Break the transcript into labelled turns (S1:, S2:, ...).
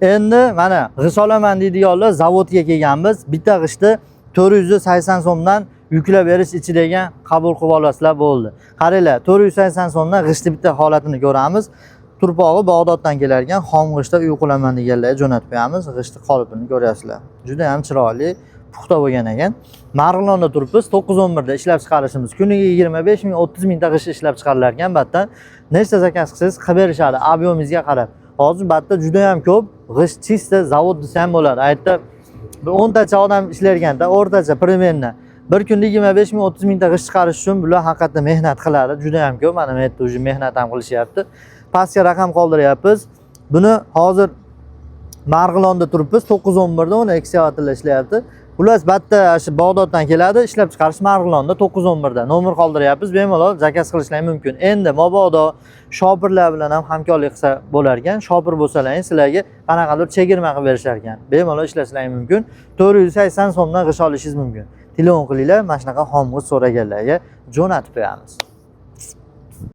S1: Endi mana g'ish olaman deydiganlar zavodga kelganmiz. Bitta g'ishni 480 so'mdan yuklab berish ichidagan qabul qilib olasizlar bo'ldi. Qaranglar, 480 so'mdan g'ishni bitta holatini ko'ramiz. Turpog'i Bag'doddan kelargan xom g'ishda uy qulaman deganlarga jo'natib qo'yamiz. G'ishni qolipini ko'ryapsizlar. Juda ham chiroyli, puxta bo'lgan ekan. Marg'ilonda turibmiz, 911 da ishlab chiqarishimiz. Kuniga 25 ming, 30 mingta g'ish ishlab chiqarilar ekan. Batdan nechta zakaz qilsangiz qilib berishadi ob'yomingizga qarab. Hozir batda juda ham ko'p g'isht chista zavod desa ham bo'ladi. Aytda bir 10 tacha odam ishlayotganda o'rtacha примерно bir kunda 25 ming, 30 mingta g'isht chiqarish uchun bular haqiqatda mehnat qiladi. Juda ham ko'p. Mana bu yerda o'zi mehnat ham qilishyapti. Pastga raqam qoldiryapmiz. Buni hozir Marg'ilonda turibmiz, 911 da uni ekskavatorlar ishlayapti. Ular batda shu Bag'doddan keladi, ishlab chiqarish Marg'ilonda 911 da. Nomer qoldiryapmiz, bemalol zakaz qilishlar mumkin. Endi mabodo shopirlar bilan ham hamkorlik qilsa bo'lar ekan. Shopir bo'lsalaring, sizlarga qanaqadir chegirma qilib berishar ekan. Bemalol ishlashlaring mumkin. 480 so'mdan g'ish olishingiz mumkin. Telefon qilinglar, mana shunaqa xom g'ish so'raganlarga jo'natib qo'yamiz.